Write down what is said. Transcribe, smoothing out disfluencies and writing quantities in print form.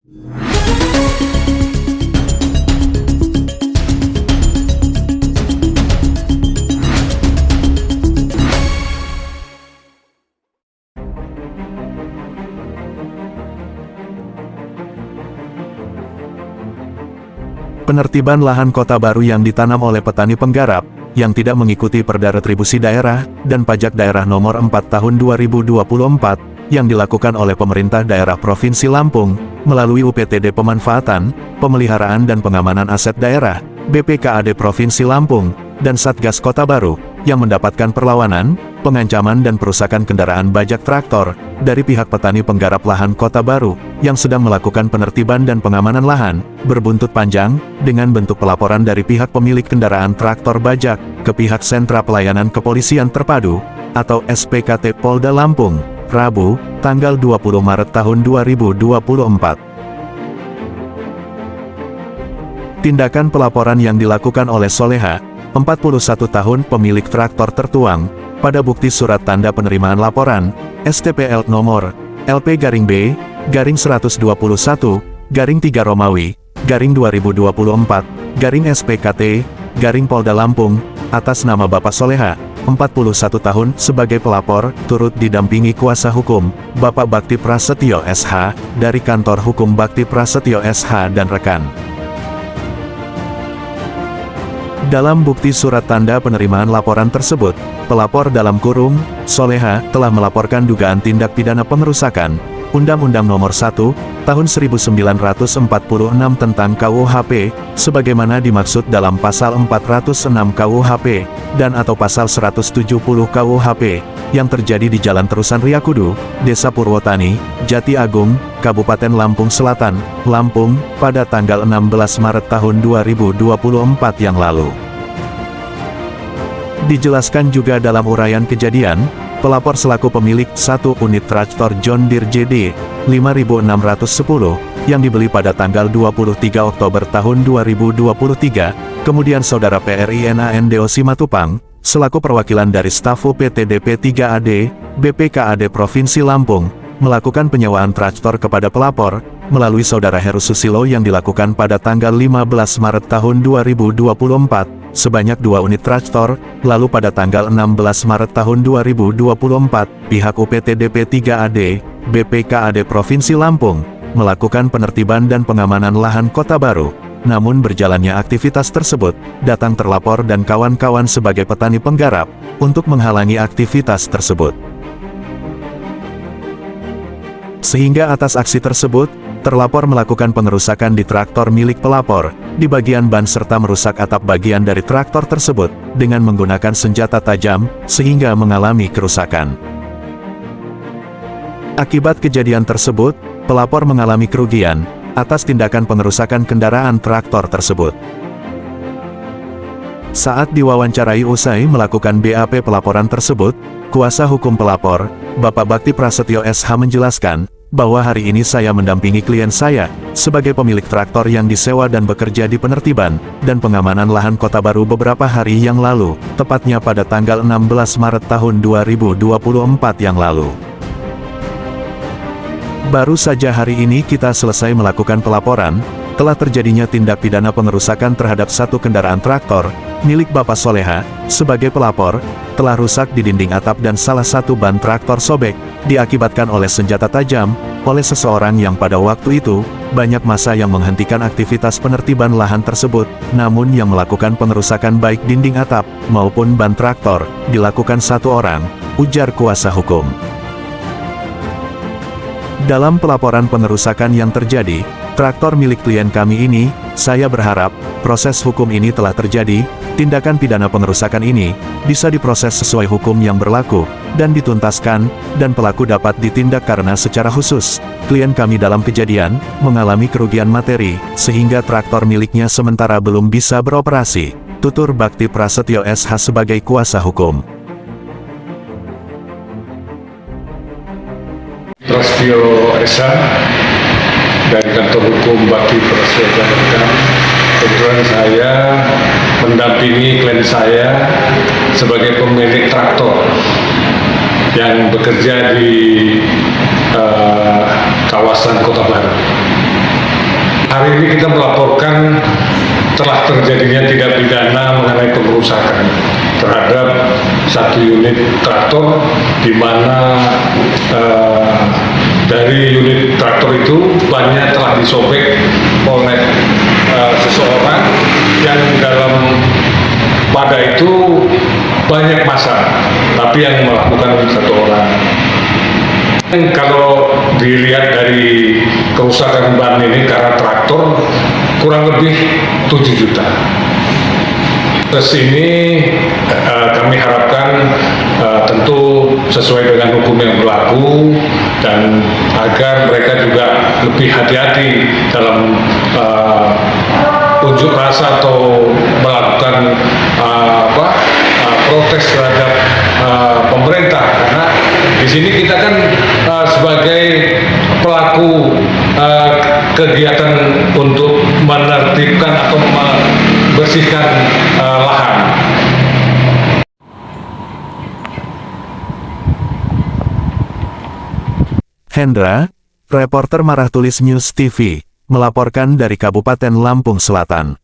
Penertiban lahan kota baru yang ditanam oleh petani penggarap, yang tidak mengikuti Perda Retribusi Daerah, dan Pajak Daerah Nomor 4 Tahun 2024, yang dilakukan oleh Pemerintah Daerah Provinsi Lampung, melalui UPTD Pemanfaatan, Pemeliharaan dan Pengamanan Aset Daerah, BPKAD Provinsi Lampung, dan Satgas Kota Baru, yang mendapatkan perlawanan, pengancaman dan perusakan kendaraan bajak traktor, dari pihak petani penggarap lahan Kota Baru, yang sedang melakukan penertiban dan pengamanan lahan, berbuntut panjang, dengan bentuk pelaporan dari pihak pemilik kendaraan traktor bajak, ke pihak Sentra Pelayanan Kepolisian Terpadu, atau SPKT Polda Lampung, Rabu, tanggal 20 Maret tahun 2024. Tindakan pelaporan yang dilakukan oleh Soleha, 41 tahun pemilik traktor tertuang, pada bukti surat tanda penerimaan laporan, STPL nomor, LP-B-121-3 Romawi, _2024, SPKT, Polda Lampung, atas nama Bapak Soleha, 41 tahun sebagai pelapor, turut didampingi kuasa hukum, Bapak Bakti Prasetyo SH, dari Kantor Hukum Bakti Prasetyo SH dan rekan. Dalam bukti surat tanda penerimaan laporan tersebut, pelapor dalam kurung, Soleha, telah melaporkan dugaan tindak pidana pengerusakan, Undang-Undang Nomor 1, Tahun 1946 tentang KUHP, sebagaimana dimaksud dalam Pasal 406 KUHP, dan atau Pasal 170 KUHP, yang terjadi di Jalan Terusan Riyakudu, Desa Purwotani, Jati Agung, Kabupaten Lampung Selatan, Lampung, pada tanggal 16 Maret tahun 2024 yang lalu. Dijelaskan juga dalam uraian kejadian, pelapor selaku pemilik satu unit traktor John Deere JD 5610, yang dibeli pada tanggal 23 Oktober tahun 2023, kemudian Saudara PRINANDO Simatupang, selaku perwakilan dari staf UPTDP 3AD, BPKAD Provinsi Lampung, melakukan penyewaan traktor kepada pelapor, melalui Saudara Heru Susilo yang dilakukan pada tanggal 15 Maret tahun 2024, sebanyak 2 unit traktor, lalu pada tanggal 16 Maret tahun 2024, pihak UPTDP 3AD, BPKAD Provinsi Lampung, melakukan penertiban dan pengamanan lahan Kota Baru. Namun berjalannya aktivitas tersebut, datang terlapor dan kawan-kawan sebagai petani penggarap, untuk menghalangi aktivitas tersebut. Sehingga atas aksi tersebut, terlapor melakukan pengerusakan di traktor milik pelapor, di bagian ban serta merusak atap bagian dari traktor tersebut, dengan menggunakan senjata tajam, sehingga mengalami kerusakan. Akibat kejadian tersebut, pelapor mengalami kerugian, atas tindakan pengerusakan kendaraan traktor tersebut. Saat diwawancarai usai melakukan BAP pelaporan tersebut, kuasa hukum pelapor, Bapak Bakti Prasetyo SH menjelaskan, bahwa hari ini saya mendampingi klien saya, sebagai pemilik traktor yang disewa dan bekerja di penertiban, dan pengamanan lahan Kota Baru beberapa hari yang lalu, tepatnya pada tanggal 16 Maret tahun 2024 yang lalu. Baru saja hari ini kita selesai melakukan pelaporan, telah terjadinya tindak pidana pengerusakan terhadap satu kendaraan traktor, milik Bapak Soleha, sebagai pelapor, telah rusak di dinding atap dan salah satu ban traktor sobek, diakibatkan oleh senjata tajam, oleh seseorang yang pada waktu itu, banyak massa yang menghentikan aktivitas penertiban lahan tersebut, namun yang melakukan pengerusakan baik dinding atap, maupun ban traktor, dilakukan satu orang, ujar kuasa hukum. Dalam pelaporan pengerusakan yang terjadi, traktor milik klien kami ini, saya berharap, proses hukum ini telah terjadi, tindakan pidana pengerusakan ini, bisa diproses sesuai hukum yang berlaku, dan dituntaskan, dan pelaku dapat ditindak karena secara khusus, klien kami dalam kejadian, mengalami kerugian materi, sehingga traktor miliknya sementara belum bisa beroperasi, tutur Bakti Prasetyo SH sebagai kuasa hukum. Prasetyo SH dari Kantor Hukum Bakti Prasetyo SH. Kebetulan saya mendampingi klien saya sebagai pemilik traktor yang bekerja di kawasan Kota Baru. hari ini kita melaporkan telah terjadinya tindak pidana mengenai pengerusakan terhadap satu unit traktor, di mana dari unit traktor itu banyak telah disobek oleh seseorang yang pada itu banyak massa, tapi yang melakukan satu orang. Kalau dilihat dari kerusakan ban ini karena traktor kurang lebih 7 juta. Tes ini kami harapkan tentu sesuai dengan hukum yang berlaku, dan agar mereka juga lebih hati-hati dalam unjuk rasa atau melakukan protes terhadap pemerintah, karena di sini kita kan sebagai pelaku kegiatan untuk menertibkan atau membersihkan lahan. Hendra, reporter Marah Tulis News TV, melaporkan dari Kabupaten Lampung Selatan.